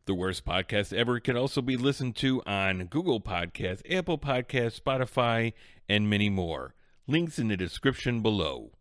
The Worst Podcast Ever can also be listened to on Google Podcasts, Apple Podcasts, Spotify, and many more. Links in the description below.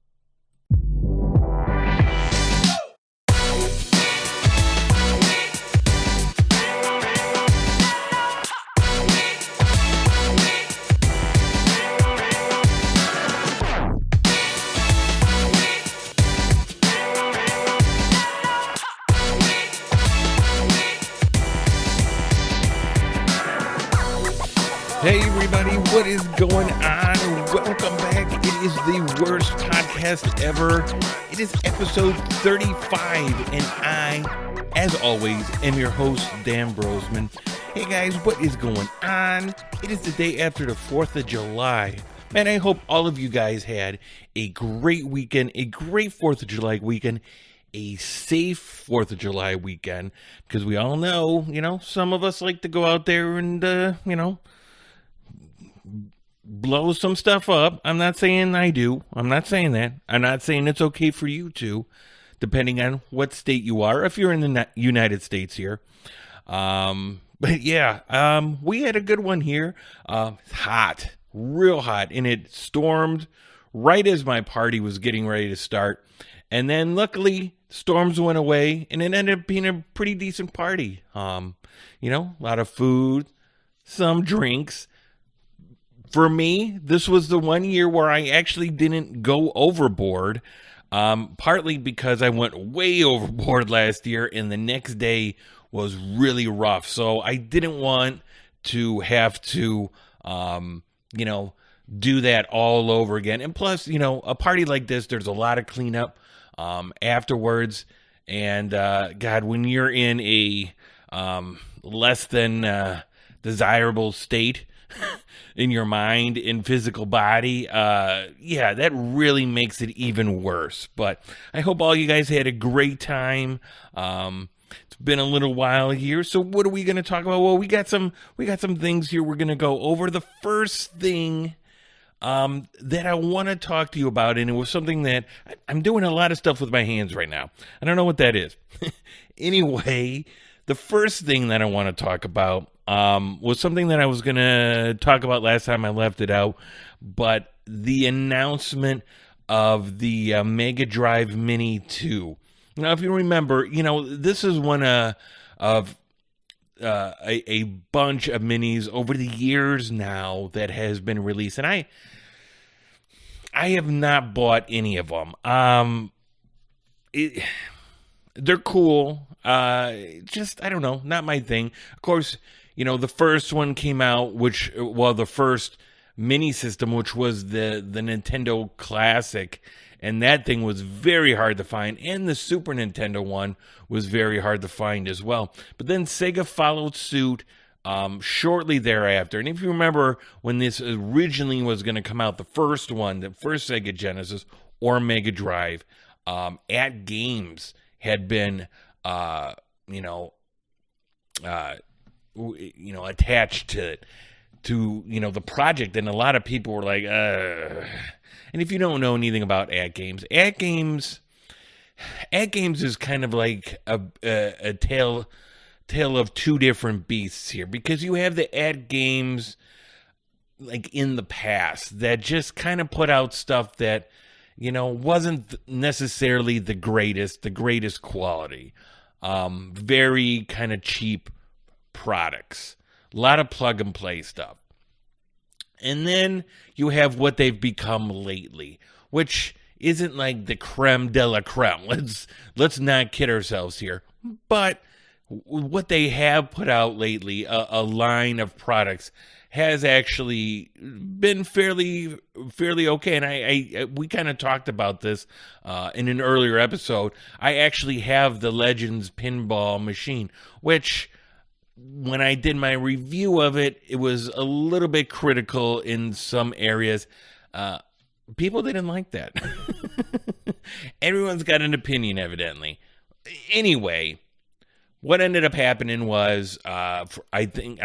Hey everybody, what is going on? Welcome back. It is the worst podcast ever. It is episode 35, and I, as always, am your host, Dan Brosman. Hey guys, what is going on? It is the day after the 4th of July. Man, I hope all of you guys had a great weekend, a great 4th of July weekend, a safe 4th of July weekend, because we all know, some of us like to go out there and, blow some stuff up. I'm not saying I do. I'm not saying that. I'm not saying it's okay for you to, depending on what state you are, if you're in the United States here. But yeah, we had a good one here. Hot, real hot, and it stormed right as my party was getting ready to start. And then luckily, storms went away, and it ended up being a pretty decent party. A lot of food, some drinks. For me, this was the one year where I actually didn't go overboard, partly because I went way overboard last year, and the next day was really rough. So I didn't want to have to, do that all over again. And plus, a party like this, there's a lot of cleanup afterwards. And, God, when you're in a less than desirable state, in your mind and physical body, that really makes it even worse. But I hope all you guys had a great time. It's been a little while here, so what are we going to talk about? Well, we got some things here we're going to go over. The first thing that I want to talk to you about, and it was something that I'm doing a lot of stuff with my hands right now. I don't know what that is. Anyway, the first thing that I want to talk about was something that I was going to talk about last time I left it out, but the announcement of the Mega Drive Mini 2. Now, if you remember, this is one of a bunch of minis over the years now that has been released, and I have not bought any of them. They're cool. I don't know, not my thing. Of course, the first one came out, the first mini system, which was the Nintendo Classic, and that thing was very hard to find, and the Super Nintendo one was very hard to find as well. But then Sega followed suit shortly thereafter, and if you remember when this originally was going to come out, the first Sega Genesis or Mega Drive, at Games had been attached to the project, and a lot of people were like, and if you don't know anything about At Games is kind of like a tale of two different beasts here, because you have the At Games like in the past that just kind of put out stuff that wasn't necessarily the greatest quality, very kind of cheap products, a lot of plug and play stuff. And then you have what they've become lately, which isn't like the creme de la creme. Let's not kid ourselves here. But what they have put out lately, a line of products, has actually been fairly okay. And we kind of talked about this in an earlier episode. I actually have the Legends pinball machine, which when I did my review of it, it was a little bit critical in some areas. People didn't like that. Everyone's got an opinion, evidently. Anyway, what ended up happening was, I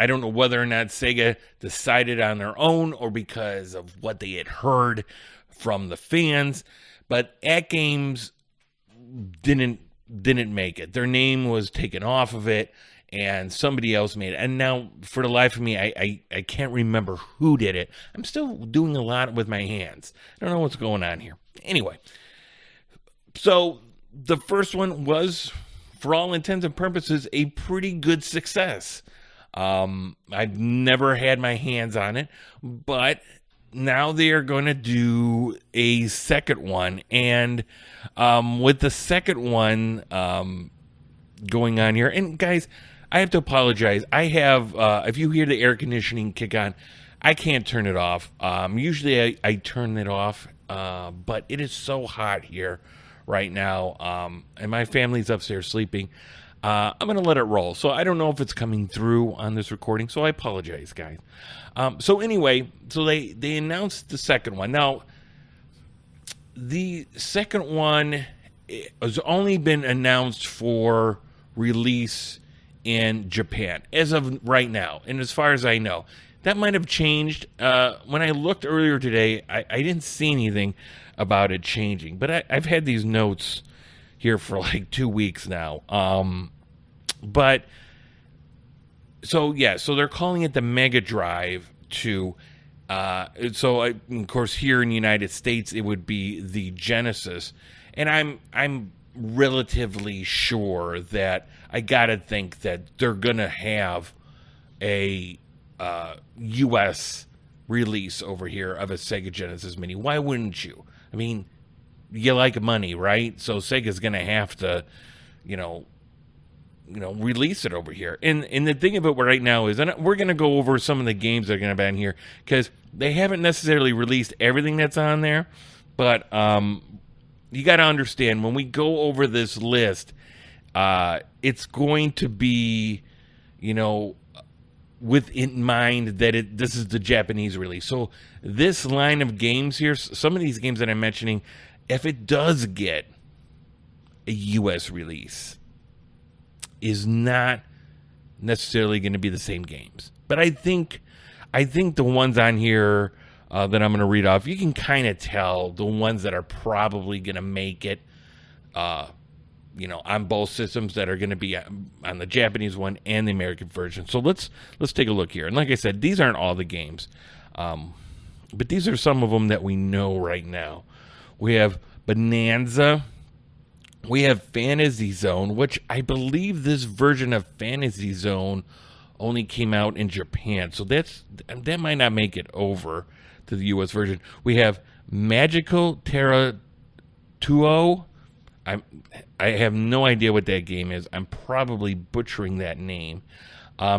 don't know whether or not Sega decided on their own or because of what they had heard from the fans, but At Games didn't didn't make it. Their name was taken off of it, and somebody else made it. And now, for the life of me, I can't remember who did it. I'm still doing a lot with my hands. I don't know what's going on here. Anyway, so the first one was, for all intents and purposes, a pretty good success. I've never had my hands on it, but now they are going to do a second one. And with the second one going on here, and guys, I have to apologize. I have, if you hear the air conditioning kick on, I can't turn it off. Usually I turn it off, but it is so hot here right now, and my family's upstairs sleeping. I'm going to let it roll. So I don't know if it's coming through on this recording, so I apologize, guys. So anyway, so they announced the second one. Now, the second one has only been announced for release in Japan as of right now, and as far as I know. That might have changed. When I looked earlier today, I didn't see anything about it changing, but I've had these notes here for like 2 weeks now. But so they're calling it the Mega Drive 2. Of course, here in the United States, it would be the Genesis, and I'm relatively sure that I gotta think that they're gonna have a U.S. release over here of a Sega Genesis Mini. Why wouldn't you? I mean, you like money, right? So Sega's gonna have to, release it over here. And the thing of it right now is, and we're gonna go over some of the games that are gonna be on here because they haven't necessarily released everything that's on there, but you got to understand when we go over this list, it's going to be, with in mind that this is the Japanese release. So this line of games here, some of these games that I'm mentioning, if it does get a U.S. release, is not necessarily going to be the same games. But I think the ones on here that I'm going to read off, you can kind of tell the ones that are probably going to make it, on both systems that are going to be on the Japanese one and the American version. So let's take a look here. And like I said, these aren't all the games, but these are some of them that we know right now. We have Bonanza. We have Fantasy Zone, which I believe this version of Fantasy Zone only came out in Japan. So that might not make it over to the U.S. version. We have Magical Terra Tuo. I have no idea what that game is. I'm probably butchering that name.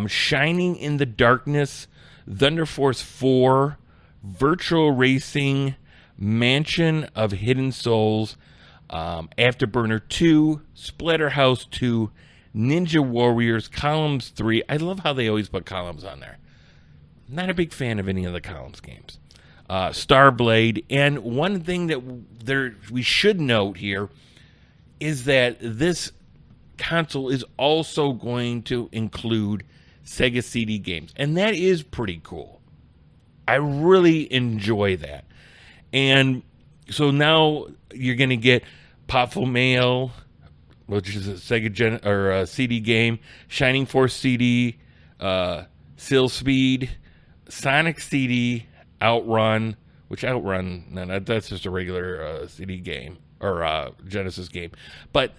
Shining in the Darkness, Thunder Force 4, Virtual Racing, Mansion of Hidden Souls, Afterburner 2, Splatterhouse 2, Ninja Warriors, Columns 3. I love how they always put columns on there. Not a big fan of any of the Columns games. Starblade, and one thing that we should note here is that this console is also going to include Sega CD games, and that is pretty cool. I really enjoy that. And so now you're going to get Popful Mail, which is a Sega CD game, Shining Force CD, Seal Speed, Sonic CD, Outrun, that's just a regular CD game or Genesis game. But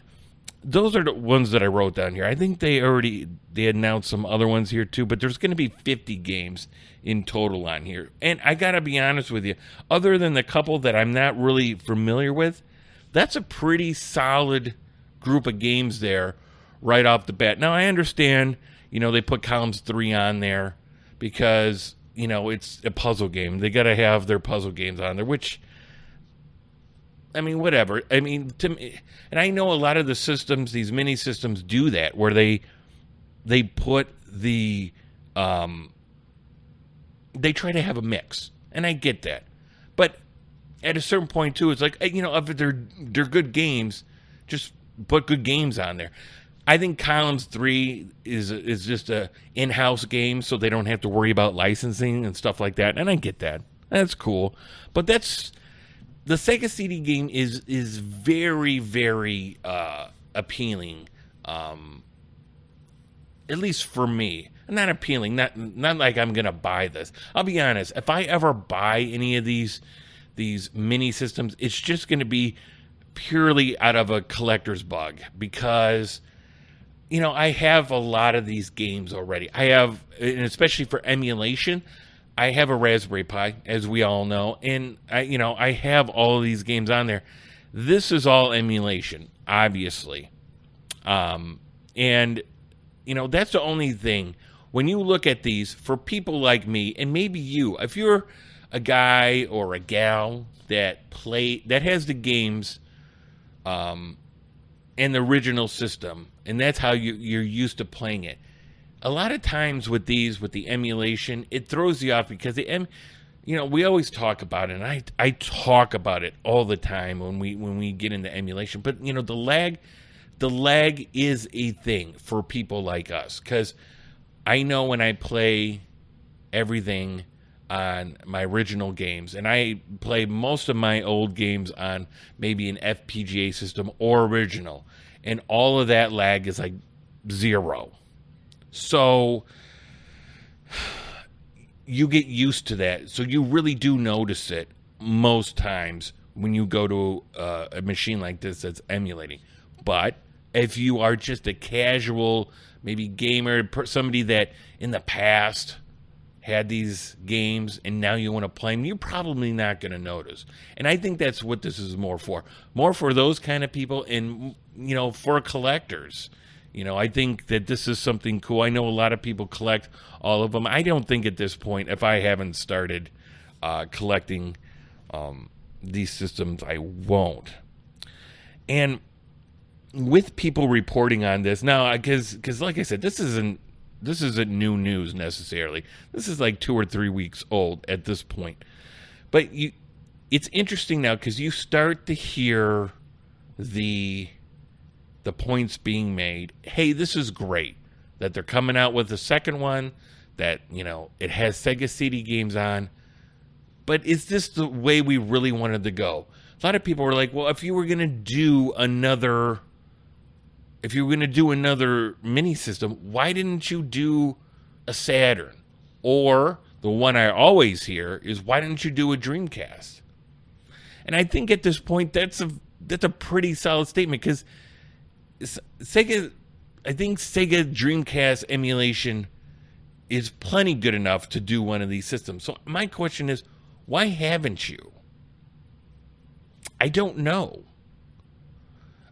those are the ones that I wrote down here. I think they announced some other ones here too, but there's going to be 50 games in total on here. And I got to be honest with you, other than the couple that I'm not really familiar with, that's a pretty solid group of games there right off the bat. Now, I understand, they put Columns 3 on there because, it's a puzzle game. They got to have their puzzle games on there, which, whatever. To me, and I know a lot of the systems, these mini systems do that, where they put the, they try to have a mix, and I get that. But at a certain point, too, it's like, if they're good games, just put good games on there. I think Columns 3 is just a in-house game, so they don't have to worry about licensing and stuff like that, and I get that. That's cool. But the Sega CD game is very, very appealing, at least for me. Not appealing, not like I'm gonna buy this. I'll be honest, if I ever buy any of these mini systems, it's just gonna be purely out of a collector's bug, because I have a lot of these games already. I have, and especially for emulation, I have a Raspberry Pi, as we all know, and I have all of these games on there. This is all emulation, obviously, and that's the only thing. When you look at these, for people like me, and maybe you, if you're a guy or a gal that has the games and the original system, and that's how you're used to playing it. A lot of times with the emulation, it throws you off, because we always talk about it, and I talk about it all the time when we get into emulation. But the lag is a thing for people like us, because I know when I play everything on my original games, and I play most of my old games on maybe an FPGA system or original, and all of that lag is like 0. So you get used to that. So you really do notice it most times when you go to a machine like this that's emulating. But if you are just a casual, maybe gamer, somebody that in the past had these games and now you want to play them, you're probably not going to notice. And I think that's what this is more for those kind of people, and for collectors. I think that this is something cool. I know a lot of people collect all of them. I don't think at this point, if I haven't started collecting these systems, I won't. And with people reporting on this now, because like I said, this isn't new news necessarily. This is like 2 or 3 weeks old at this point. But it's interesting now, because you start to hear the points being made. Hey, this is great that they're coming out with a second one, that it has Sega Cd Games on. But is this the way we really wanted to go? A lot of people were like, well, if you were going to do another mini system, why didn't you do a Saturn? Or the one I always hear is, why didn't you do a Dreamcast? And I think at this point, that's a pretty solid statement, because Sega Dreamcast emulation is plenty good enough to do one of these systems. So my question is, why haven't you? I don't know.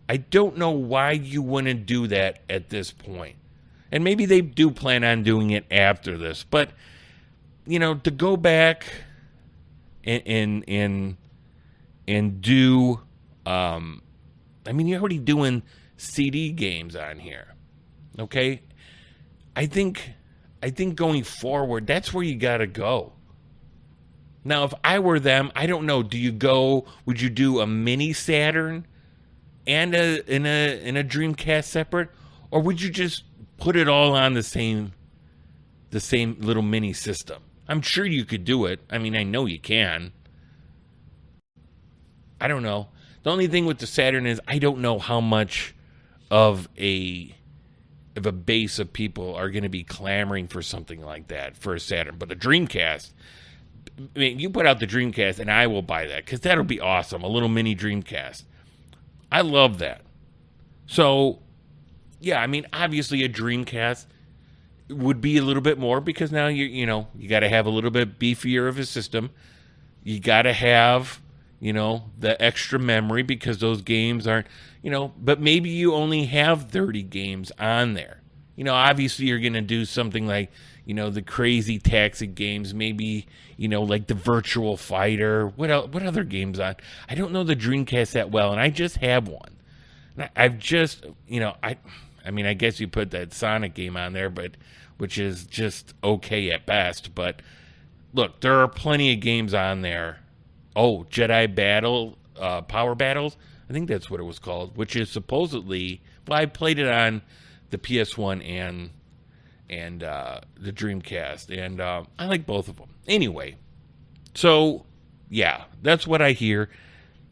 I don't know why you wouldn't do that at this point. And maybe they do plan on doing it after this. But, to go back and do, you're already doing CD games on here. Okay? I think going forward, that's where you got to go. Now, if I were them, I don't know, would you do a mini Saturn and in a Dreamcast separate, or would you just put it all on the same little mini system? I'm sure you could do it. I know you can. I don't know. The only thing with the Saturn is, I don't know how much of a base of people are going to be clamoring for something like that for a Saturn. But the Dreamcast, you put out the Dreamcast and I will buy that, because that'll be awesome. A little mini Dreamcast. I love that. So, yeah, obviously a Dreamcast would be a little bit more, because now you got to have a little bit beefier of a system. You got to have, the extra memory, because those games aren't, but maybe you only have 30 games on there. Obviously you're going to do something like, the crazy taxi games, maybe, like the Virtual Fighter. What other games on? I don't know the Dreamcast that well, and I just have one. And I've just, I guess you put that Sonic game on there, but which is just okay at best. But look, there are plenty of games on there. Oh, Jedi Battle, Power Battles. I think that's what it was called, which is supposedly, well, I played it on the PS1 and the Dreamcast, and I like both of them. Anyway, so yeah, that's what I hear.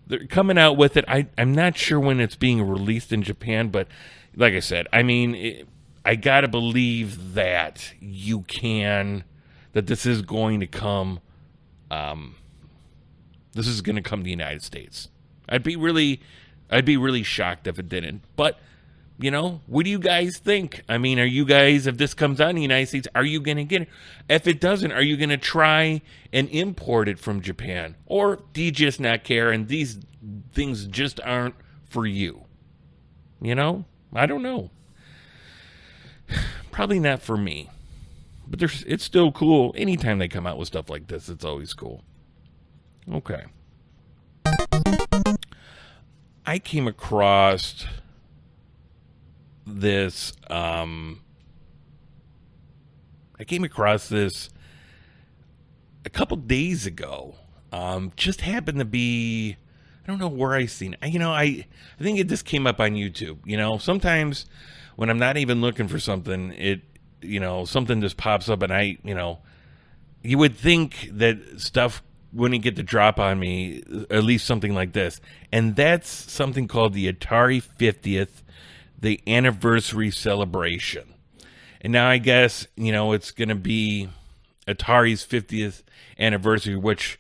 they're coming out with it. I'm not sure when it's being released in Japan, but like I said, I mean, I gotta believe that that this is going to come. This is going to come to the United States. I'd be really shocked if it didn't. But what do you guys think? I mean, if this comes out in the United States, are you going to get it? If it doesn't, are you going to try and import it from Japan? Or do you just not care and these things just aren't for you? I don't know. Probably not for me. But it's still cool. Anytime they come out with stuff like this, it's always cool. Okay. I came across this a couple days ago. Just happened to be, I don't know where I seen it. I think it just came up on YouTube. Sometimes when I'm not even looking for something, something just pops up, and you would think that stuff wouldn't get to drop on me, at least something like this. And that's something called the Atari 50th, the anniversary celebration. And now I guess, it's going to be Atari's 50th anniversary, which,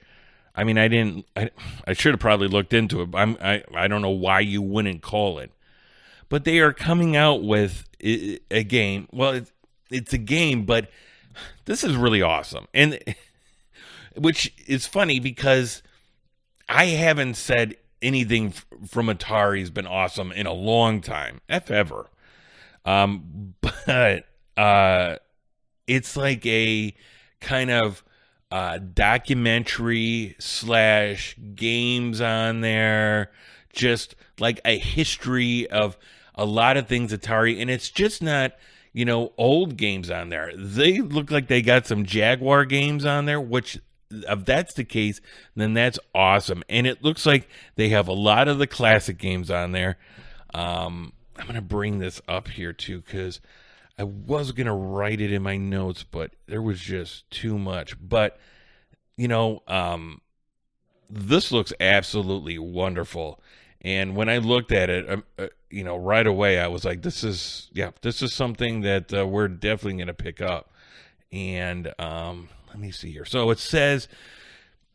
I mean, I should have probably looked into it. I don't know why you wouldn't call it. But they are coming out with a game. Well, it's a game, but this is really awesome. And which is funny because I haven't said anything from Atari's been awesome in a long time, if ever. But it's like a kind of documentary / games on there, just like a history of a lot of things Atari, and it's just not old games on there. They look like they got some Jaguar games on there, which if that's the case, then that's awesome. And it looks like they have a lot of the classic games on there. I'm going to bring this up here too, because I was going to write it in my notes, but there was just too much. But, this looks absolutely wonderful. And when I looked at it, right away, I was like, this is something that we're definitely going to pick up. And let me see here. So it says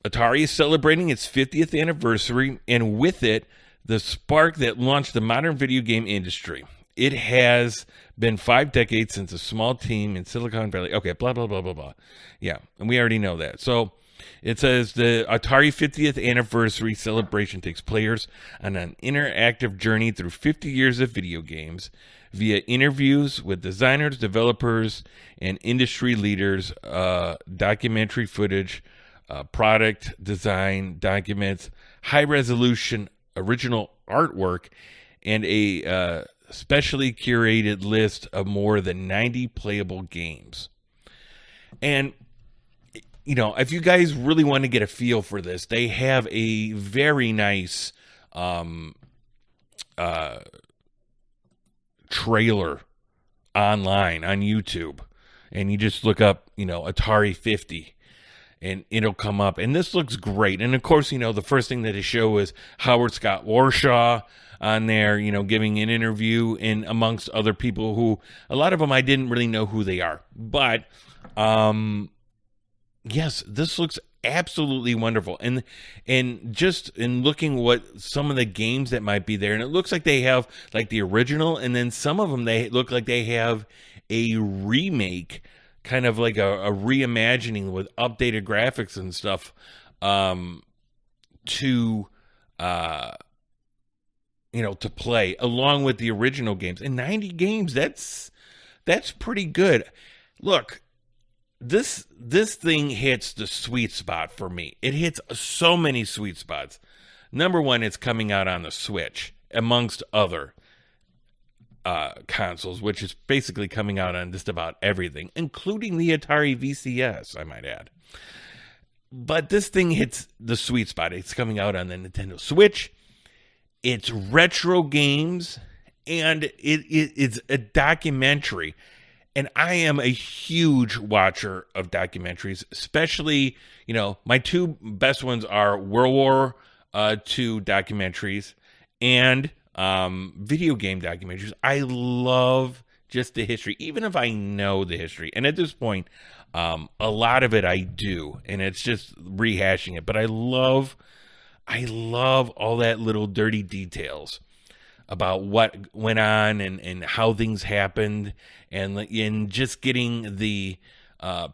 Atari is celebrating its 50th anniversary, and with it, the spark that launched the modern video game industry. It has been 5 decades since a small team in Silicon Valley. Okay, blah, blah, blah, blah, blah. Yeah, and we already know that. So it says the Atari 50th anniversary celebration takes players on an interactive journey through 50 years of video games via interviews with designers, developers, and industry leaders, documentary footage, product design documents, high-resolution original artwork, and a specially curated list of more than 90 playable games. And if you guys really want to get a feel for this, they have a very nice trailer online on YouTube, and you just look up, Atari 50, and it'll come up. And this looks great. And of course, the first thing that they show is Howard Scott Warshaw on there, giving an interview, and amongst other people who, a lot of them I didn't really know who they are. But yes, this looks absolutely wonderful. And just in looking what some of the games that might be there, and it looks like they have like the original, and then some of them they look like they have a remake, kind of like a reimagining with updated graphics and stuff to play along with the original games. And 90 games, that's pretty good. Look, this thing hits the sweet spot for me. It hits so many sweet spots. Number one, it's coming out on the Switch, amongst other consoles, which is basically coming out on just about everything, including the Atari VCS, I might add. But this thing hits the sweet spot. It's coming out on the Nintendo Switch. It's retro games, and it's a documentary. And I am a huge watcher of documentaries, especially, my two best ones are World War to documentaries and video game documentaries. I love just the history, even if I know the history. And at this point, a lot of it I do, and it's just rehashing it. But I love all that little dirty details about what went on and how things happened, and just getting the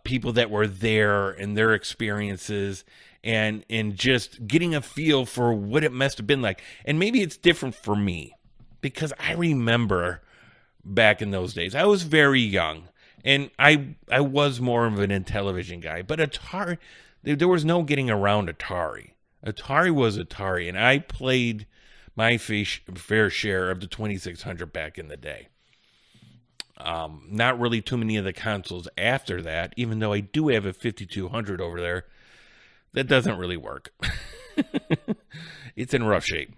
people that were there and their experiences, and just getting a feel for what it must have been like. And maybe it's different for me because I remember back in those days, I was very young, and I was more of an Intellivision guy. But Atari, there was no getting around Atari. Atari was Atari, and I played my fair share of the 2600 back in the day. Not really too many of the consoles after that, even though I do have a 5200 over there. That doesn't really work. It's in rough shape.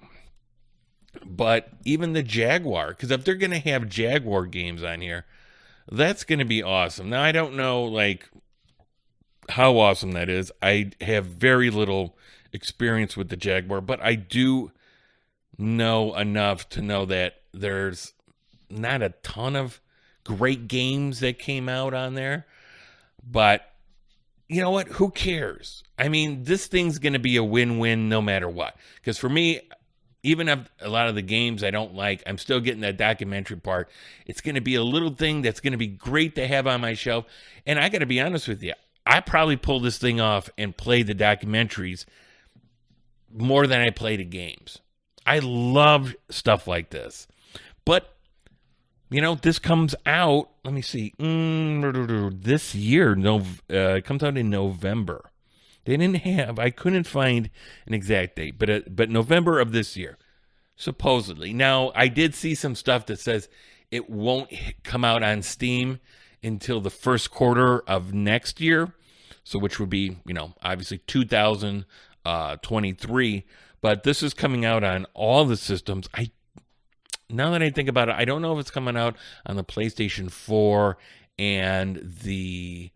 But even the Jaguar, because if they're going to have Jaguar games on here, that's going to be awesome. Now, I don't know, like, how awesome that is. I have very little experience with the Jaguar, but I do know enough to know that there's not a ton of great games that came out on there. But you know what? Who cares? I mean, this thing's going to be a win-win no matter what. Because for me, even if a lot of the games I don't like, I'm still getting that documentary part. It's going to be a little thing that's going to be great to have on my shelf. And I got to be honest with you, I probably pull this thing off and play the documentaries more than I play the games. I love stuff like this. But, you know, this comes out, let me see, this year, it comes out in November. I couldn't find an exact date, but November of this year, supposedly. Now, I did see some stuff that says it won't come out on Steam until the first quarter of next year, so which would be, you know, obviously 2023, but this is coming out on all the systems. Now that I think about it, I don't know if it's coming out on the PlayStation 4 and the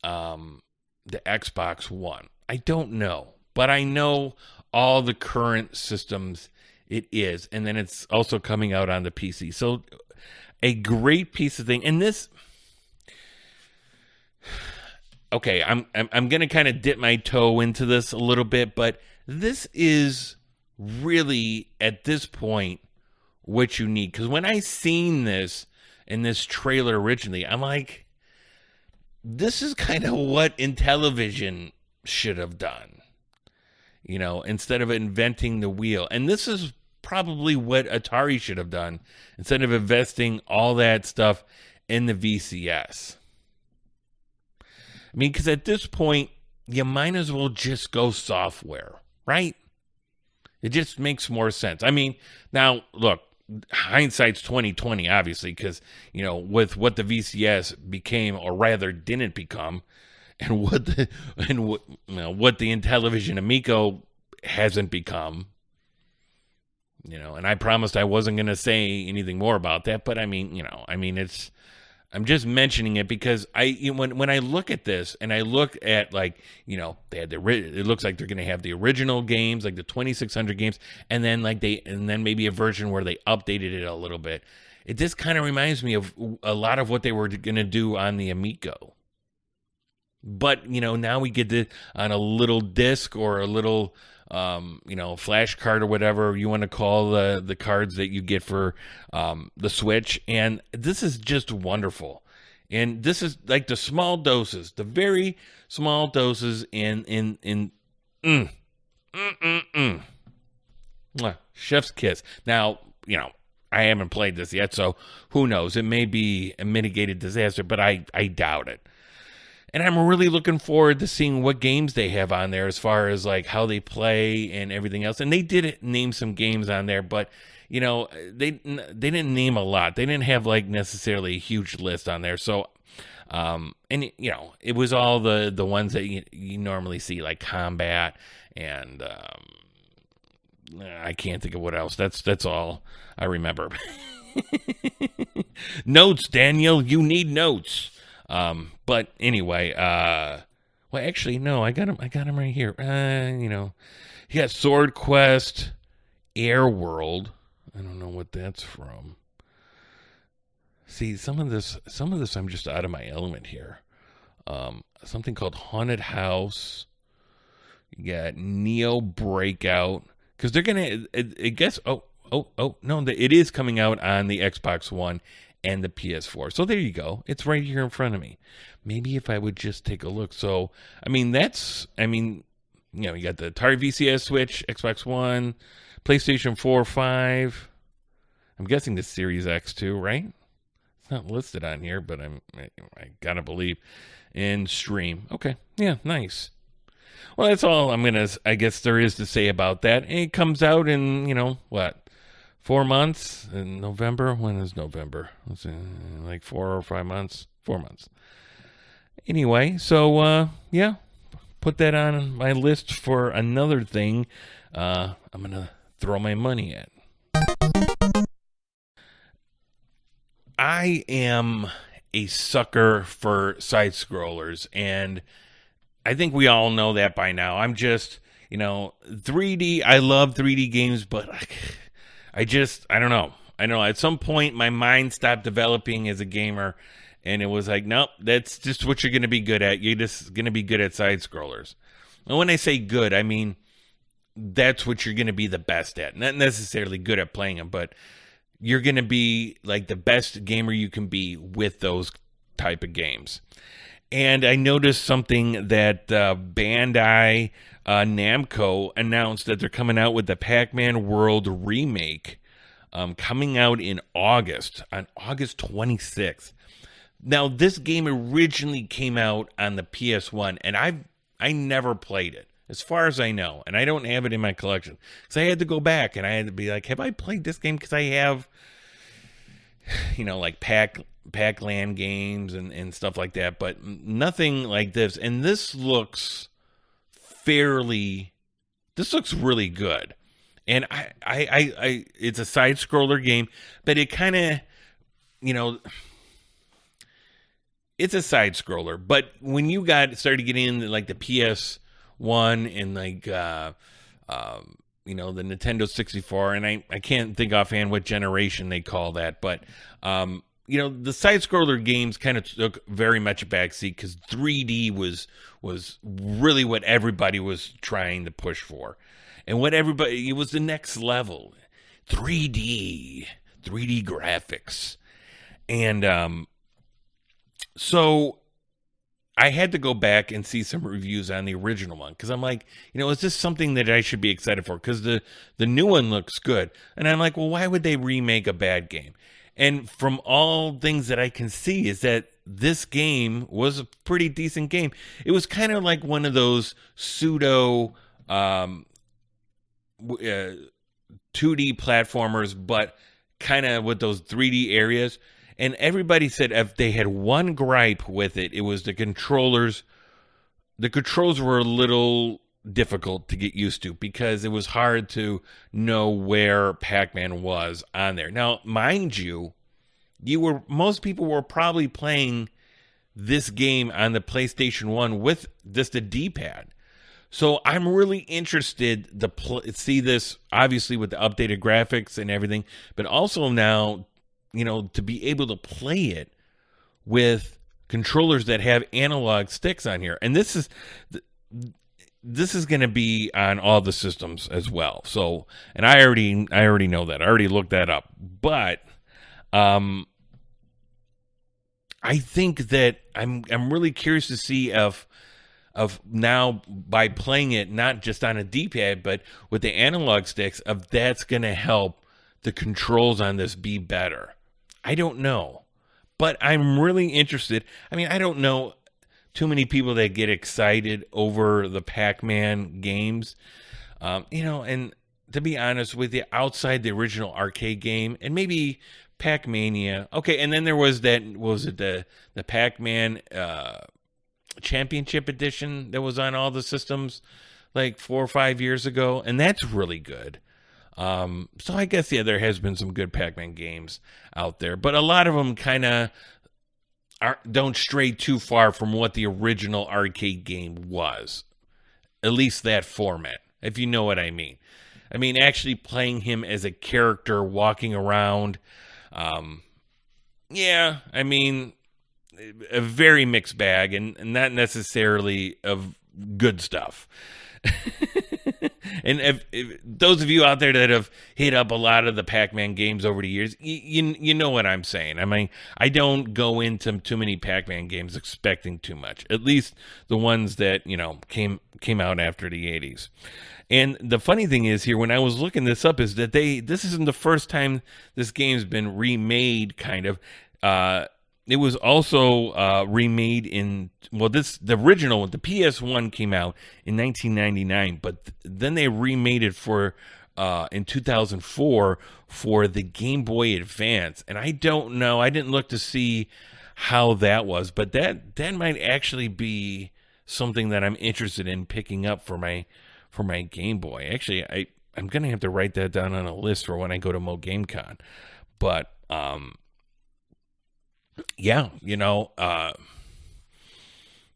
Xbox One. I don't know, but I know all the current systems it is, and then it's also coming out on the PC. So a great piece of thing. And this, okay, I'm going to kind of dip my toe into this a little bit, but this is really at this point what you need. Because when I seen this in this trailer originally, I'm like, this is kind of what Intellivision should have done, you know, instead of inventing the wheel. And this is probably what Atari should have done instead of investing all that stuff in the VCS. I mean, because at this point, you might as well just go software, right? It just makes more sense. I mean, now, look, hindsight's 2020, obviously, because, you know, with what the VCS became, or rather didn't become, and what the Intellivision Amico hasn't become, you know, and I promised I wasn't going to say anything more about that, but I mean, you know, I mean, I'm just mentioning it because when I look at this and I look at, like, you know, they had it looks like they're going to have the original games, like the 2600 games, and then maybe a version where they updated it a little bit. It just kind of reminds me of a lot of what they were going to do on the Amico. But, you know, now we get it on a little disc or a little, you know, flash card or whatever you want to call the cards that you get for the Switch. And this is just wonderful. And this is like the small doses, the very small doses chef's kiss. Now, you know, I haven't played this yet, so who knows? It may be a mitigated disaster, but I doubt it. And I'm really looking forward to seeing what games they have on there as far as, like, how they play and everything else. And they did name some games on there, but, you know, they didn't name a lot. They didn't have, like, necessarily a huge list on there. So, and, you know, it was all the ones that you normally see, like Combat and I can't think of what else. That's all I remember. Notes, Daniel. You need notes. But anyway, well, actually, no, I got him right here. You know, You got Sword Quest, Air World. I don't know what that's from. See, some of this I'm just out of my element here. Something called Haunted House. You got Neo Breakout, because they're gonna. It guess. Oh, no, it is coming out on the Xbox One and the PS4. So there you go. It's right here in front of me. Maybe if I would just take a look. So you got the Atari VCS, Switch, Xbox One, PlayStation 4, 5. I'm guessing the Series X too, right? It's not listed on here, but I gotta believe. And stream. Okay, yeah, nice. Well, that's all I guess there is to say about that. And it comes out in, 4 months in November. When is November? Let's see, like 4 or 5 months. 4 months. Anyway, so yeah, put that on my list for another thing I'm gonna throw my money at. I am a sucker for side scrollers, and I think we all know that by now. I'm just, 3D. I love 3D games, but I don't know. I know at some point my mind stopped developing as a gamer, and it was like, nope, that's just what you're going to be good at. You're just going to be good at side scrollers. And when I say good, I mean that's what you're going to be the best at. Not necessarily good at playing them, but you're going to be like the best gamer you can be with those type of games. And I noticed something that Bandai Namco announced that they're coming out with the Pac-Man World remake coming out in August, on August 26th. Now, this game originally came out on the PS1, and I never played it, as far as I know, and I don't have it in my collection. So I had to go back, and I had to be like, have I played this game? Because I have, like Pac-Land games and stuff like that, but nothing like this. And this looks really good. And I it's a side scroller game, but it kind of, it's a side scroller. But when you started getting into like the PS1 and like, the Nintendo 64, and I can't think offhand what generation they call that, but, the side scroller games kind of took very much a backseat because 3D was really what everybody was trying to push for. And it was the next level. 3D graphics. And so I had to go back and see some reviews on the original one because I'm like, is this something that I should be excited for? Because the new one looks good. And I'm like, well, why would they remake a bad game? And from all things that I can see is that this game was a pretty decent game. It was kind of like one of those pseudo 2D platformers, but kind of with those 3D areas. And everybody said if they had one gripe with it, it was the controllers. The controls were a little difficult to get used to because it was hard to know where Pac-Man was on there. Now, mind you, most people were probably playing this game on the PlayStation 1 with just a D-pad. So I'm really interested to see this, obviously with the updated graphics and everything, but also now, to be able to play it with controllers that have analog sticks on here. And this is going to be on all the systems as well. So, and I already know that. I already looked that up. But I think that I'm really curious to see if now by playing it not just on a D-pad but with the analog sticks, if that's going to help the controls on this be better. I don't know, but I'm really interested. I mean, I don't know too many people that get excited over the Pac-Man games, and to be honest with you, outside the original arcade game and maybe Pac-Mania. Okay, and then there was the Pac-Man Championship Edition that was on all the systems like 4 or 5 years ago, and that's really good. So I guess, yeah, there has been some good Pac-Man games out there, but a lot of them kind of don't stray too far from what the original arcade game was. At least that format. if you know what I mean. I mean, actually playing him as a character walking around. Yeah, I mean, a very mixed bag and not necessarily of good stuff. And if those of you out there that have hit up a lot of the Pac-Man games over the years, you know what I'm saying. I mean, I don't go into too many Pac-Man games expecting too much. At least the ones that, came out after the 80s. And the funny thing is here, when I was looking this up, is that this isn't the first time this game's been remade, kind of. It was also remade the original one, the PS1 came out in 1999, but then they remade it in 2004 for the Game Boy Advance. And I don't know, I didn't look to see how that was, but that might actually be something that I'm interested in picking up for my Game Boy. Actually, I'm going to have to write that down on a list for when I go to Mo Game Con. But, yeah,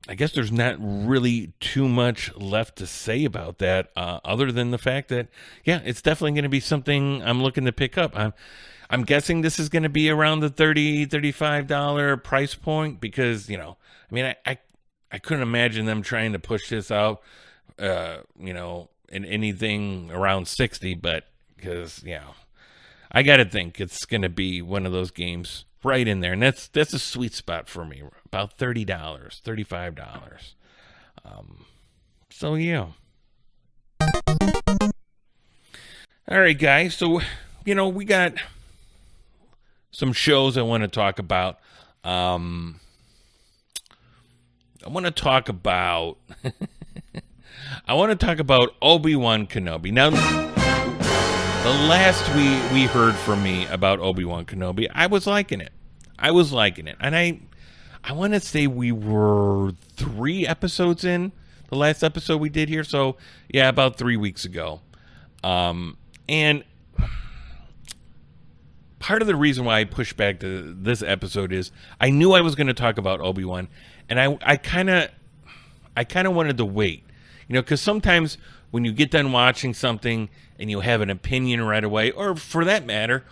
I guess there's not really too much left to say about that, other than the fact that, yeah, it's definitely going to be something I'm looking to pick up. I'm guessing this is going to be around the $35 price point because, I mean, I couldn't imagine them trying to push this out, in anything around 60, but because, I got to think it's going to be one of those games right in there. And that's a sweet spot for me, about $30, $35. So, yeah. All right, guys. So, we got some shows I want to talk about. I want to talk about Obi Wan Kenobi. Now, the last we heard from me about Obi Wan Kenobi, I was liking it. And I want to say we were 3 episodes in the last episode we did here. So, yeah, about 3 weeks ago. And part of the reason why I pushed back to this episode is I knew I was going to talk about Obi-Wan, and I kind of wanted to wait, because sometimes when you get done watching something and you have an opinion right away, or for that matter,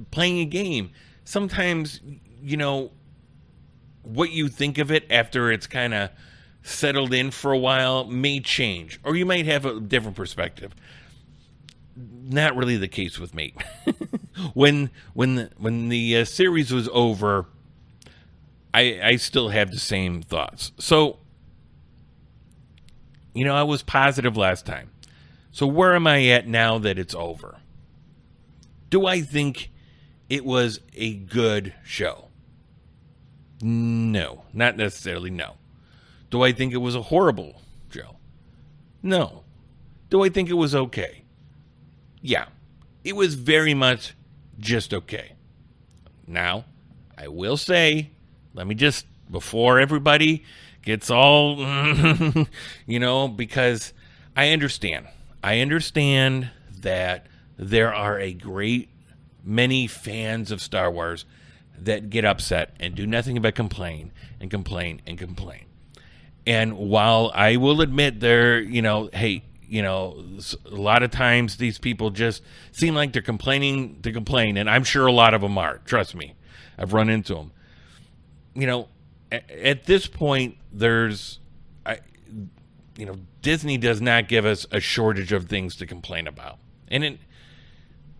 playing a game, sometimes, what you think of it after it's kind of settled in for a while may change, or you might have a different perspective. Not really the case with me. When the series was over, I still have the same thoughts. So, I was positive last time. So where am I at now that it's over? Do I think it was a good show? No, not necessarily no. Do I think it was a horrible show? No. Do I think it was okay? Yeah, it was very much just okay. Now, I will say, let me just, before everybody gets all, because I understand that there are a great many fans of Star Wars that get upset and do nothing but complain and complain and complain. And while I will admit there, hey, a lot of times these people just seem like they're complaining to complain, and I'm sure a lot of them are. Trust me, I've run into them. At this point, Disney does not give us a shortage of things to complain about, and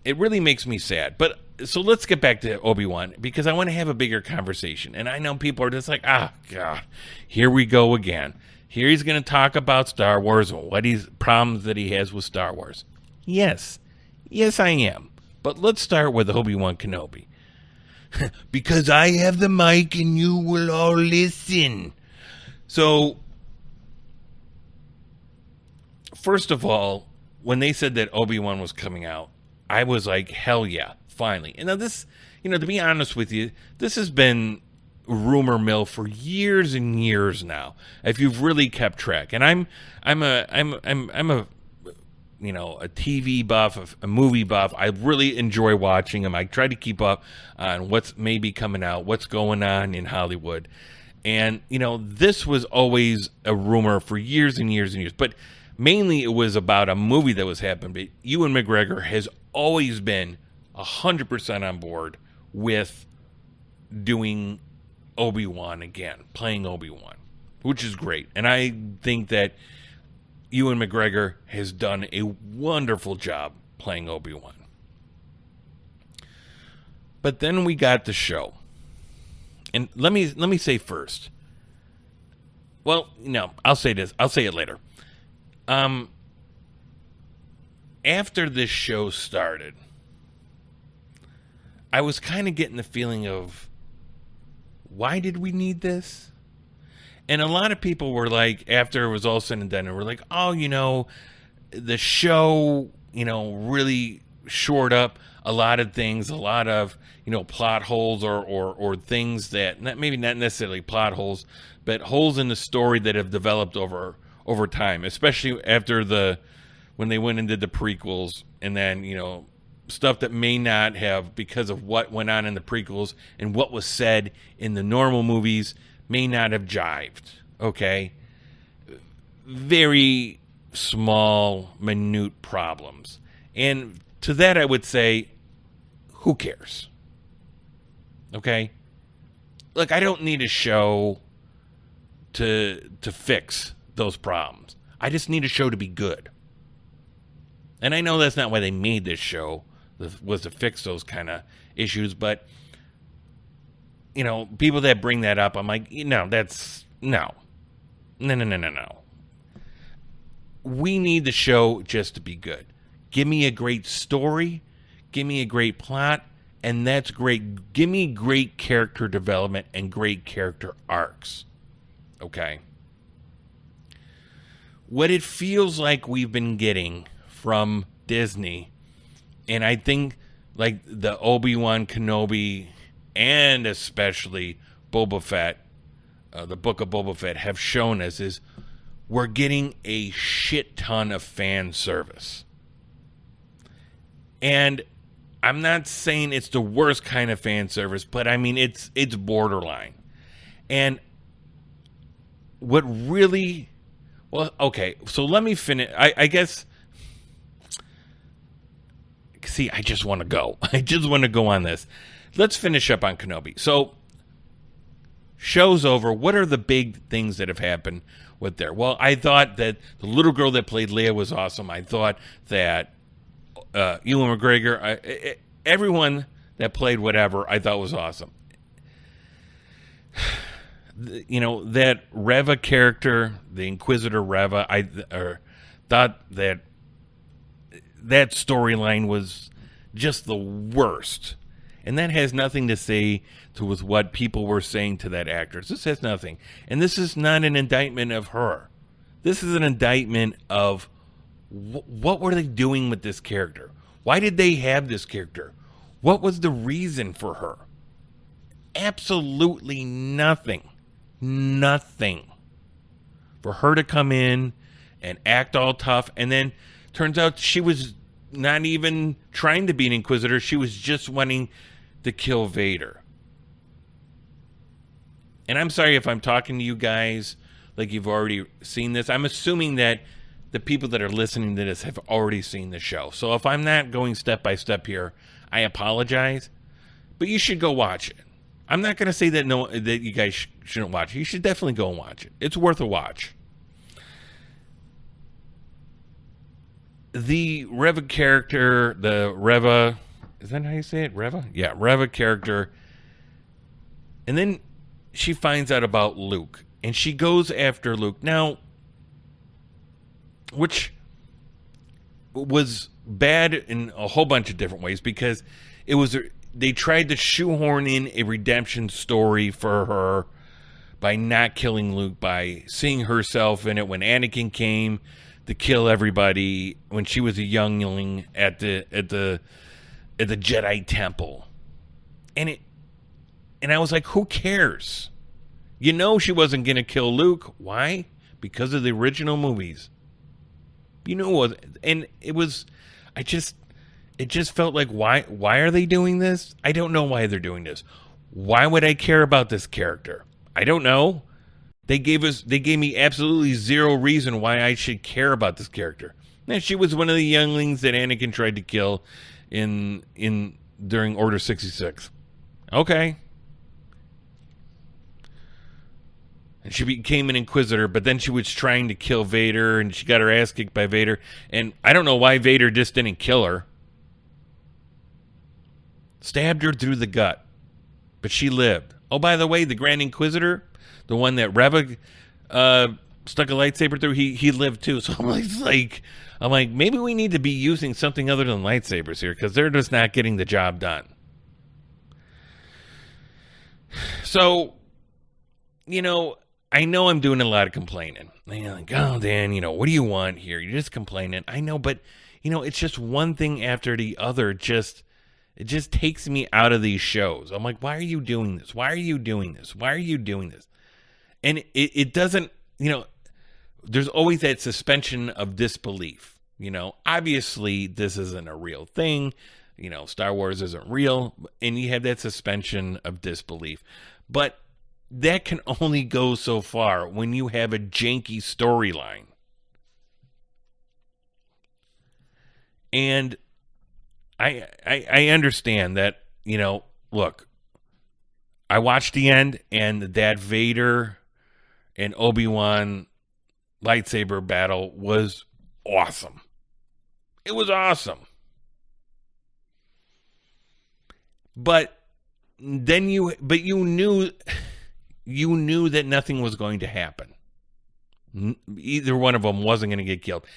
it really makes me sad. But so let's get back to Obi-Wan, because I want to have a bigger conversation, and I know people are just like, God, here we go again. Here he's going to talk about Star Wars and what problems that he has with Star Wars. Yes, I am. But let's start with Obi-Wan Kenobi. Because I have the mic and you will all listen. So, first of all, when they said that Obi-Wan was coming out, I was like, hell yeah, finally. And now this, to be honest with you, this has been rumor mill for years and years now, if you've really kept track. And I'm a TV buff, a movie buff. I really enjoy watching them. I try to keep up on what's maybe coming out, what's going on in Hollywood. And this was always a rumor for years and years and years. But mainly it was about a movie that was happening, but Ewan McGregor has always been 100% on board with doing Obi-Wan again, playing Obi-Wan, which is great. And I think that Ewan McGregor has done a wonderful job playing Obi-Wan. But then we got the show. And let me say first. Well, no, I'll say this. I'll say it later. After this show started, I was kind of getting the feeling of, why did we need this? And a lot of people were like, after it was all said and done, and were like, oh, the show, really shored up a lot of things, a lot of, plot holes or things that, maybe not necessarily plot holes, but holes in the story that have developed over time, especially after when they went and did the prequels, and then, stuff that may not have, because of what went on in the prequels and what was said in the normal movies, may not have jived. Okay? Very small, minute problems. And to that I would say, who cares? Okay? Look, I don't need a show to fix those problems. I just need a show to be good. And I know that's not why they made this show, was to fix those kind of issues, but people that bring that up, I'm like, no. We need the show just to be good. Give me a great story, give me a great plot, and that's great. Give me great character development and great character arcs. Okay? What it feels like we've been getting from Disney, and I think like the Obi Wan Kenobi and especially Boba Fett, the Book of Boba Fett, have shown us is we're getting a shit ton of fan service. And I'm not saying it's the worst kind of fan service, but I mean it's borderline. And what really, well, okay, so let me finish. I guess. See, I just want to go. I just want to go on this. Let's finish up on Kenobi. So, show's over. What are the big things that have happened with there? Well, I thought that the little girl that played Leia was awesome. I thought that Ewan McGregor, everyone that played whatever, I thought was awesome. That Reva character, the Inquisitor Reva, I thought that storyline was just the worst. And that has nothing to say with what people were saying to that actress. This has nothing. And this is not an indictment of her. This is an indictment of what were they doing with this character? Why did they have this character? What was the reason for her? Absolutely nothing. Nothing. For her to come in and act all tough, and then turns out she was not even trying to be an Inquisitor. She was just wanting to kill Vader. And I'm sorry if I'm talking to you guys like you've already seen this. I'm assuming that the people that are listening to this have already seen the show. So if I'm not going step by step here, I apologize. But you should go watch it. I'm not going to say that that you guys shouldn't watch it. You should definitely go and watch it. It's worth a watch. The Reva character, the Reva, is that how you say it? Reva? Yeah, Reva character. And then she finds out about Luke. And she goes after Luke. Now, which was bad in a whole bunch of different ways, because they tried to shoehorn in a redemption story for her by not killing Luke, by seeing herself in it when Anakin came to kill everybody when she was a youngling at the Jedi Temple. And I was like, who cares? She wasn't going to kill Luke. Why? Because of the original movies. It was, and it just felt like, why are they doing this? I don't know why they're doing this. Why would I care about this character? I don't know. They gave me absolutely zero reason why I should care about this character. And she was one of the younglings that Anakin tried to kill in during Order 66. Okay. And she became an Inquisitor, but then she was trying to kill Vader, and she got her ass kicked by Vader. And I don't know why Vader just didn't kill her. Stabbed her through the gut. But she lived. Oh, by the way, the Grand Inquisitor, the one that Reva stuck a lightsaber through, he lived too. So I'm like, maybe we need to be using something other than lightsabers here, because they're just not getting the job done. So, I know I'm doing a lot of complaining. You're like, oh, Dan, what do you want here? You're just complaining. I know, but, it's just one thing after the other. It just takes me out of these shows. I'm like, why are you doing this? Why are you doing this? Why are you doing this? And it doesn't, there's always that suspension of disbelief. Obviously this isn't a real thing. Star Wars isn't real. And you have that suspension of disbelief. But that can only go so far when you have a janky storyline. And I understand that, look, I watched the end, and that Vader and Obi-Wan lightsaber battle was awesome. It was awesome. But then you knew that nothing was going to happen. Either one of them wasn't going to get killed.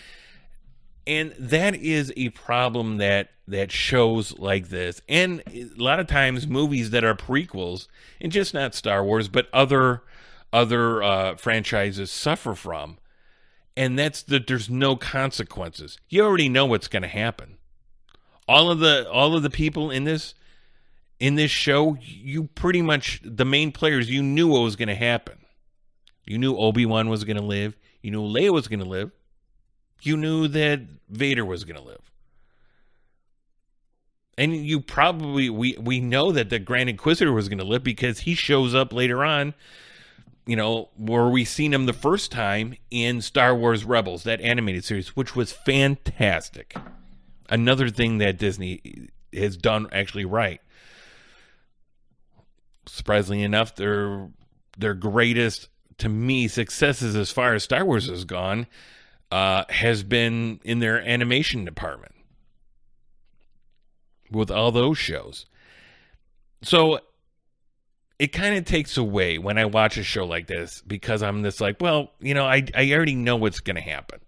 And that is a problem that shows like this, and a lot of times movies that are prequels, and just not Star Wars, but other franchises suffer from, and that's that there's no consequences. You already know what's going to happen. All of the people in this show, you pretty much, the main players, you knew what was going to happen. You knew Obi-Wan was going to live. You knew Leia was going to live. You knew that Vader was going to live. And you probably, we know that the Grand Inquisitor was going to live, because he shows up later on, where we seen him the first time in Star Wars Rebels, that animated series, which was fantastic. Another thing that Disney has done actually right. Surprisingly enough, their greatest, to me, successes as far as Star Wars has gone has been in their animation department with all those shows. So it kind of takes away when I watch a show like this, because I'm just like, well, I already know what's going to happen.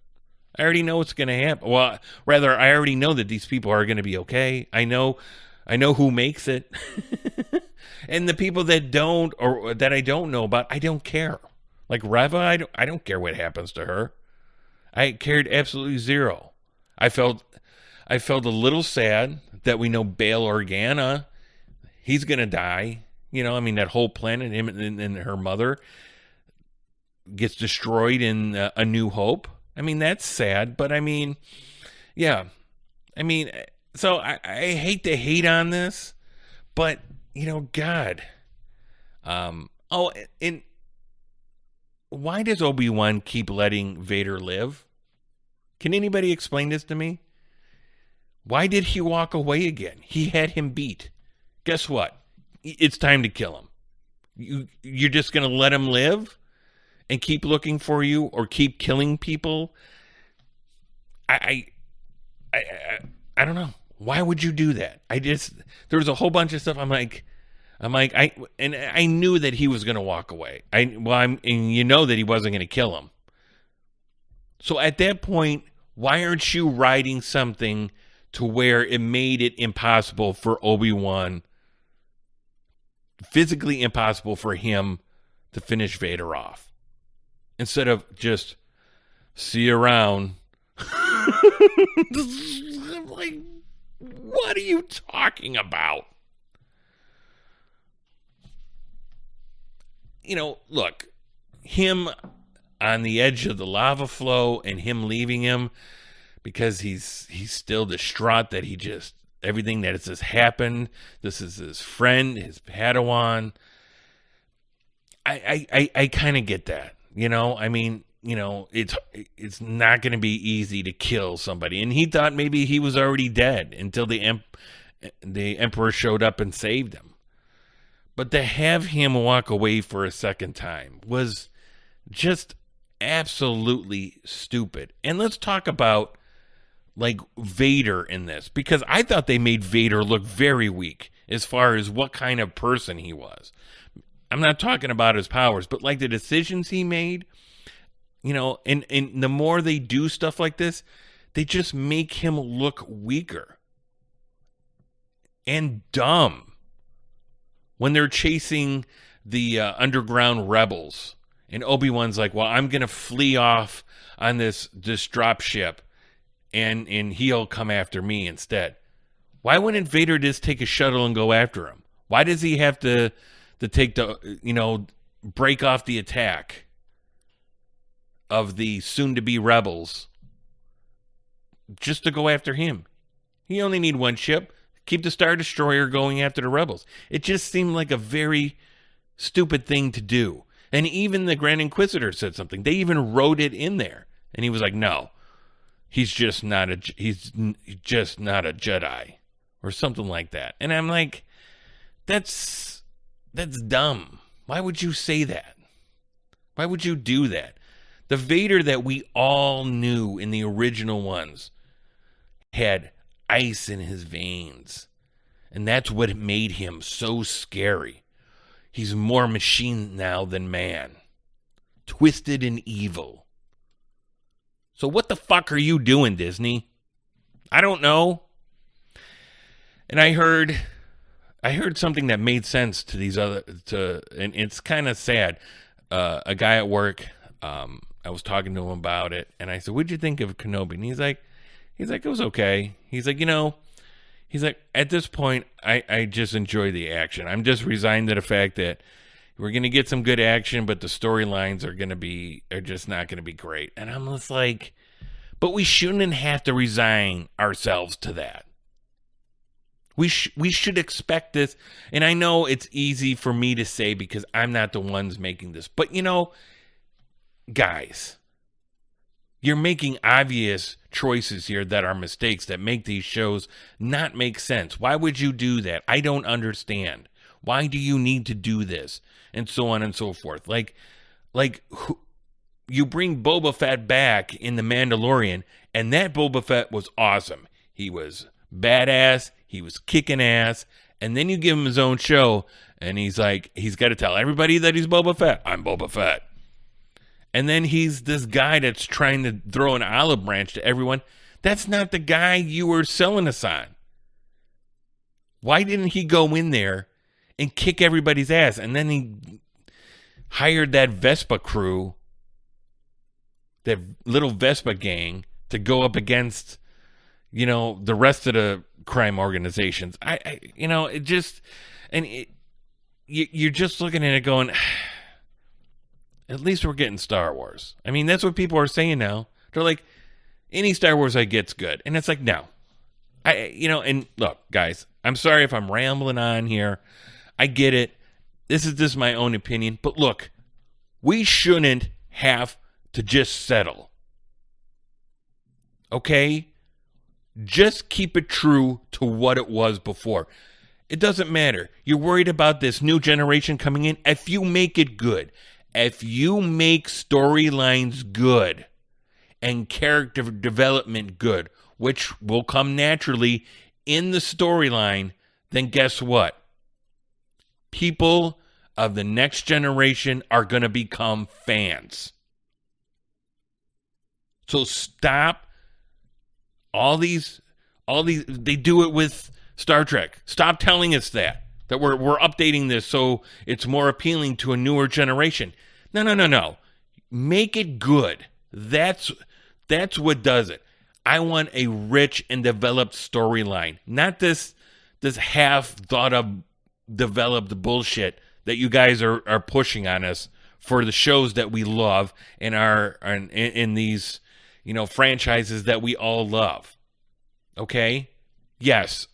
I already know what's going to happen. Well, rather, I already know that these people are going to be okay. I know who makes it. And the people that don't, or that I don't know about, I don't care. Like Reva, I don't care what happens to her. I cared absolutely zero. I felt a little sad that we know Bail Organa, he's going to die. That whole planet, him and her mother, gets destroyed in A New Hope. That's sad, but yeah. So I hate to hate on this, but, God. And why does Obi-Wan keep letting Vader live? Can anybody explain this to me? Why did he walk away again? He had him beat. Guess what? It's time to kill him. You're just going to let him live and keep looking for you, or keep killing people? I don't know. Why would you do that? There was a whole bunch of stuff. I knew that he was going to walk away. And that he wasn't going to kill him. So at that point, why aren't you writing something to where it made it impossible for Obi-Wan, physically impossible for him to finish Vader off, instead of just see you around? I'm like, what are you talking about? Look, him on the edge of the lava flow, and him leaving him because he's still distraught that everything that has happened. This is his friend, his Padawan. I kind of get that. I mean, it's not going to be easy to kill somebody. And he thought maybe he was already dead until the Emperor showed up and saved him. But to have him walk away for a second time was just absolutely stupid. And let's talk about like Vader in this, because I thought they made Vader look very weak as far as what kind of person he was. I'm not talking about his powers, but like the decisions he made, and the more they do stuff like this, they just make him look weaker and dumb when they're chasing the underground rebels. And Obi-Wan's like, well, I'm going to flee off on this drop ship and he'll come after me instead. Why wouldn't Vader just take a shuttle and go after him? Why does he have to take break off the attack of the soon-to-be rebels just to go after him? He only need one ship. Keep the Star Destroyer going after the rebels. It just seemed like a very stupid thing to do. And even the Grand Inquisitor said something. They even wrote it in there. And he was like, no, he's just not a Jedi. Or something like that. And I'm like, that's dumb. Why would you say that? Why would you do that? The Vader that we all knew in the original ones had ice in his veins. And that's what made him so scary. He's more machine now than man. Twisted and evil. So what the fuck are you doing, Disney? I don't know. And I heard something that made sense to these and it's kind of sad. A guy at work, I was talking to him about it, and I said, "What'd you think of Kenobi?" And he's like, it was okay. He's like, at this point, I just enjoy the action. I'm just resigned to the fact that we're gonna get some good action, but the storylines are just not gonna be great. And I'm just like, but we shouldn't have to resign ourselves to that. We should expect this, and I know it's easy for me to say because I'm not the ones making this. But, guys, you're making obvious choices here that are mistakes that make these shows not make sense. Why would you do that? I don't understand. Why do you need to do this? And so on and so forth. Like you bring Boba Fett back in The Mandalorian, and that Boba Fett was awesome. He was badass. He was kicking ass. And then you give him his own show, and he's like, he's got to tell everybody that he's Boba Fett. I'm Boba Fett. And then he's this guy that's trying to throw an olive branch to everyone. That's not the guy you were selling us on. Why didn't he go in there and kick everybody's ass? And then he hired that Vespa crew, that little Vespa gang, to go up against, the rest of the crime organizations. You're just looking at it going, at least we're getting Star Wars. I mean, that's what people are saying now. They're like, any Star Wars I get's good. And it's like, no. And look, guys, I'm sorry if I'm rambling on here. I get it. This is just my own opinion. But look, we shouldn't have to just settle. Okay? Just keep it true to what it was before. It doesn't matter. You're worried about this new generation coming in. If you make it good, if you make storylines good and character development good, which will come naturally in the storyline, then guess what? People of the next generation are going to become fans. So stop. All these, they do it with Star Trek. Stop telling us that we're updating this so it's more appealing to a newer generation. No. Make it good. That's what does it. I want a rich and developed storyline, not this half thought of developed bullshit that you guys are pushing on us for the shows that we love and are in these franchises that we all love. Okay? Yes,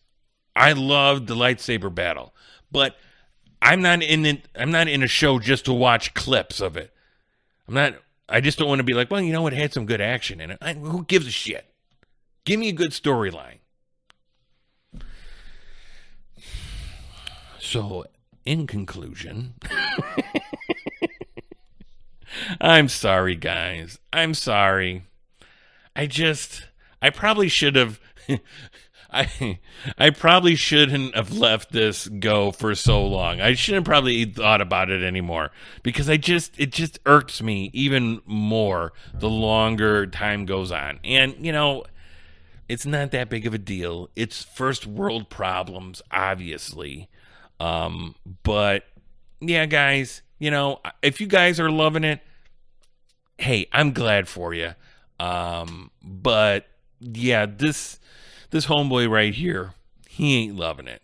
I love the lightsaber battle, but I'm not in a show just to watch clips of it. I just don't want to be like, well, you know, it had some good action in it. Who gives a shit? Give me a good storyline. So, in conclusion, I'm sorry, guys. I'm sorry. I probably should have, I probably shouldn't have let this go for so long. I shouldn't probably thought about it anymore because it just irks me even more the longer time goes on. And, you know, it's not that big of a deal. It's first world problems, obviously. But yeah, guys, you know, if you guys are loving it, hey, I'm glad for you. But yeah, this homeboy right here, he ain't loving it.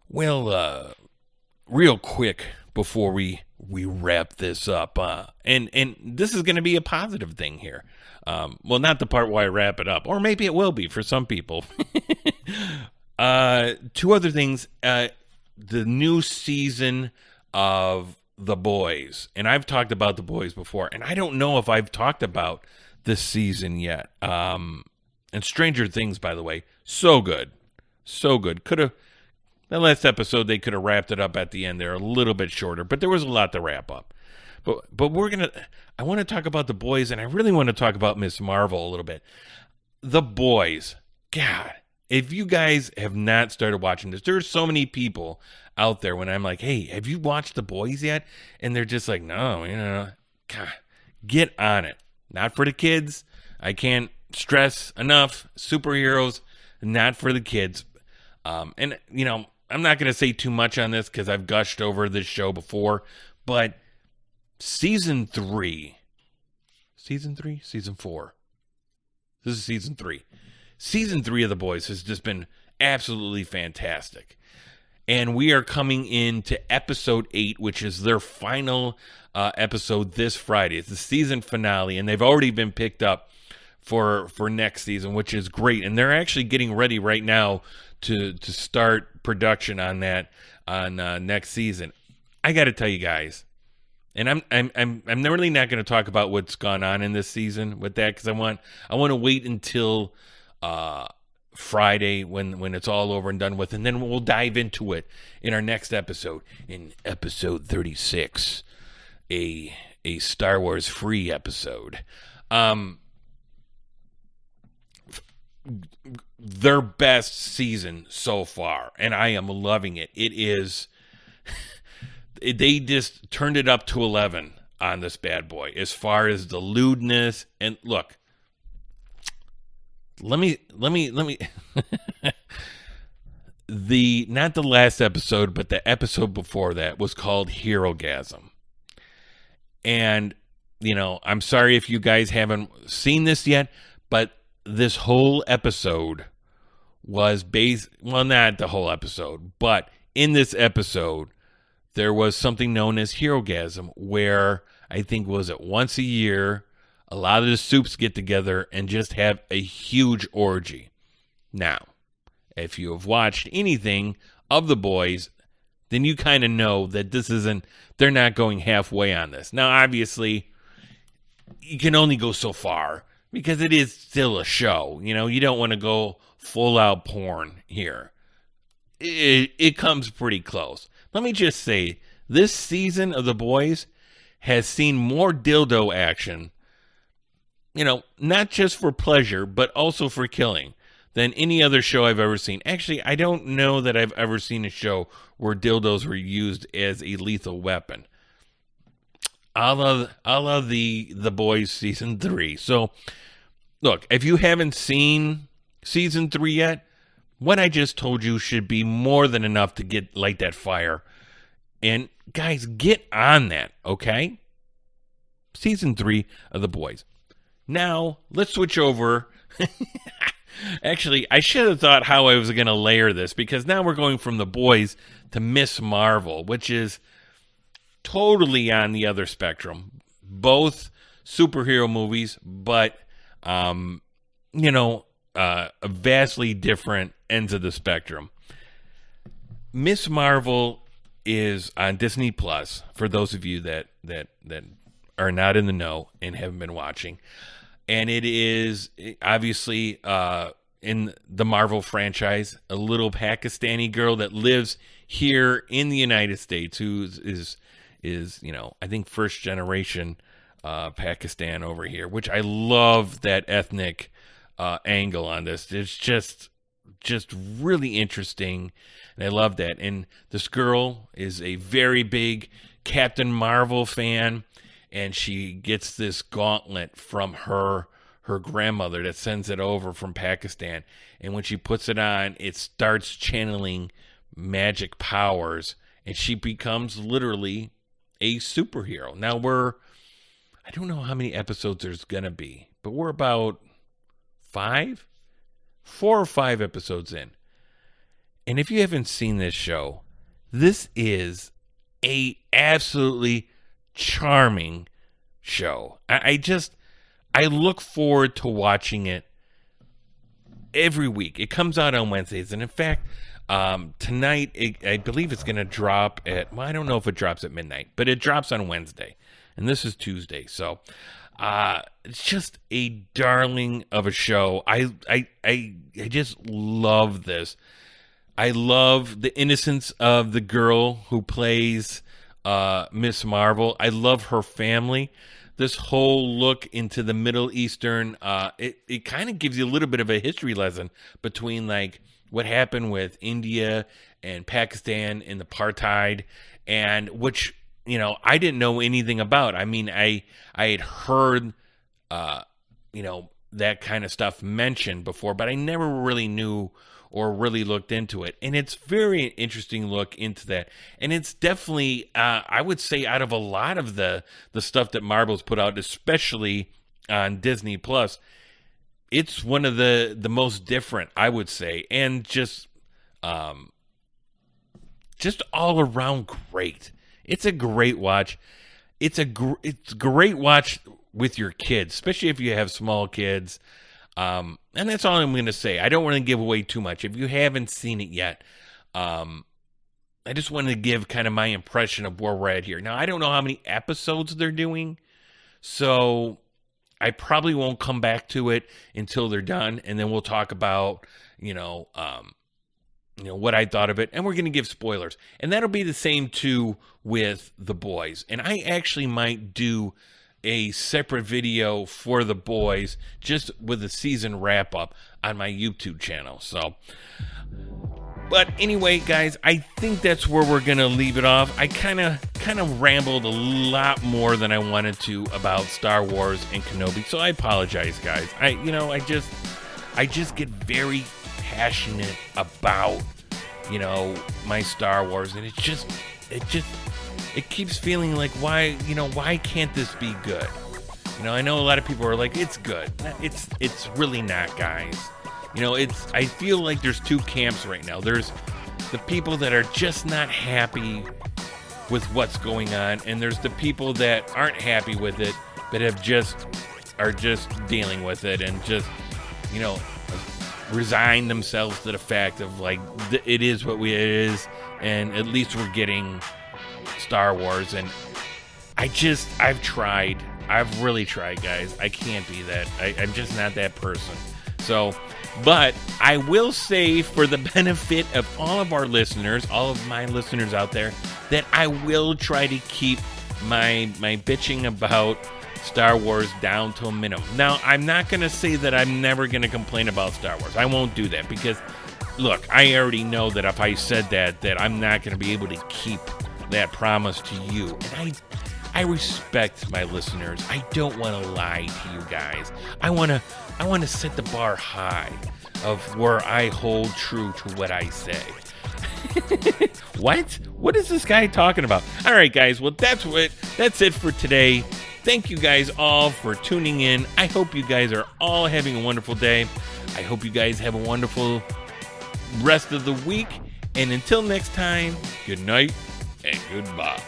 Well, real quick before we wrap this up, and this is going to be a positive thing here. Well, not the part where I wrap it up, or maybe it will be for some people. Two other things. The new season of The Boys, and I've talked about The Boys before, and I don't know if I've talked about this season yet. And Stranger Things, by the way, so good. Could have, the last episode, they could have wrapped it up at the end there a little bit shorter, but there was a lot to wrap up. But I want to talk about The Boys, and I really want to talk about Miss Marvel a little bit. The Boys, God, if you guys have not started watching this, there's so many people out there when I'm like, hey, have you watched The Boys yet? And they're just like, no, you know, God, get on it. Not for the kids. I can't stress enough. Superheroes, not for the kids. And, you know, I'm not going to say too much on this because I've gushed over this show before. But season 4. This is season 3. Season 3 of The Boys has just been absolutely fantastic. And we are coming into episode 8, which is their final episode this Friday. It's the season finale, and they've already been picked up for next season, which is great. And they're actually getting ready right now to start production on that on next season. I got to tell you guys, and I'm really not going to talk about what's gone on in this season with that because I want to wait until Friday when it's all over and done with, and then we'll dive into it in our next episode, in episode 36, a Star Wars free episode. Their best season so far, and I am loving it. It is they just turned it up to 11 on this bad boy as far as the lewdness. And look, let me not the last episode, but the episode before that was called Herogasm. And, you know, I'm sorry if you guys haven't seen this yet, but this whole episode was not the whole episode, but in this episode, there was something known as Herogasm, where I think was it once a year, a lot of the soups get together and just have a huge orgy. Now, if you have watched anything of The Boys, then you kind of know that they're not going halfway on this. Now, obviously, you can only go so far because it is still a show. You know, you don't want to go full out porn here. It comes pretty close. Let me just say, this season of The Boys has seen more dildo action, you know, not just for pleasure, but also for killing, than any other show I've ever seen. Actually, I don't know that I've ever seen a show where dildos were used as a lethal weapon. I love the Boys season 3. So, look, if you haven't seen season 3 yet, what I just told you should be more than enough to light that fire. And guys, get on that, okay? Season 3 of The Boys. Now, let's switch over. Actually, I should have thought how I was going to layer this, because now we're going from The Boys to Miss Marvel, which is totally on the other spectrum. Both superhero movies, but, vastly different ends of the spectrum. Miss Marvel is on Disney Plus for those of you that are not in the know and haven't been watching. And it is obviously in the Marvel franchise, a little Pakistani girl that lives here in the United States who is I think first generation Pakistan over here, which I love that ethnic angle on this. It's just really interesting, and I love that. And this girl is a very big Captain Marvel fan, and she gets this gauntlet from her grandmother that sends it over from Pakistan. And when she puts it on, it starts channeling magic powers, and she becomes literally a superhero. Now I don't know how many episodes there's gonna be, but we're about 4 or 5 episodes in. And if you haven't seen this show, this is a absolutely charming show. I look forward to watching it every week. It comes out on Wednesdays, and in fact, tonight I believe it's going to drop at, well, I don't know if it drops at midnight, but it drops on Wednesday, and this is Tuesday. So it's just a darling of a show. I just love this. I love the innocence of the girl who plays Miss Marvel. I love her family. This whole look into the Middle Eastern, it kind of gives you a little bit of a history lesson between like what happened with India and Pakistan in the apartheid, and which, I didn't know anything about. I mean, I had heard, that kind of stuff mentioned before, but I never really knew or really looked into it. And it's very interesting look into that. And it's definitely, I would say, out of a lot of the stuff that Marvel's put out, especially on Disney Plus, it's one of the most different, I would say, and just all around great. It's a great watch. It's great watch with your kids, especially if you have small kids. And that's all I'm going to say. I don't want to give away too much. If you haven't seen it yet, I just wanted to give kind of my impression of where we're at here. Now, I don't know how many episodes they're doing, so I probably won't come back to it until they're done, and then we'll talk about, what I thought of it, and we're going to give spoilers. And that'll be the same, too, with The Boys. And I actually might do a separate video for The Boys just with a season wrap up on my YouTube channel. So, but anyway, guys, I think that's where we're gonna leave it off. I kind of rambled a lot more than I wanted to about Star Wars and Kenobi, so I apologize, guys. I just get very passionate about my Star Wars, and it keeps feeling like, why can't this be good? I know a lot of people are like, it's good. It's really not, guys. I feel like there's two camps right now. There's the people that are just not happy with what's going on, and there's the people that aren't happy with it, but are just dealing with it and just, resign themselves to the fact of like, it is what it is, and at least we're getting Star Wars. And I've really tried, guys. I can't be that. I'm just not that person. So, but I will say, for the benefit of all of our listeners, all of my listeners out there, that I will try to keep my bitching about Star Wars down to a minimum. Now, I'm not going to say that I'm never going to complain about Star Wars. I won't do that, because look, I already know that if I said that I'm not going to be able to keep that promise to you. And I respect my listeners. I don't want to lie to you guys. I want to set the bar high of where I hold true to what I say. What is this guy talking about? All right, guys. Well, that's it for today. Thank you guys all for tuning in. I hope you guys are all having a wonderful day. I hope you guys have a wonderful rest of the week. And until next time, good night and goodbye.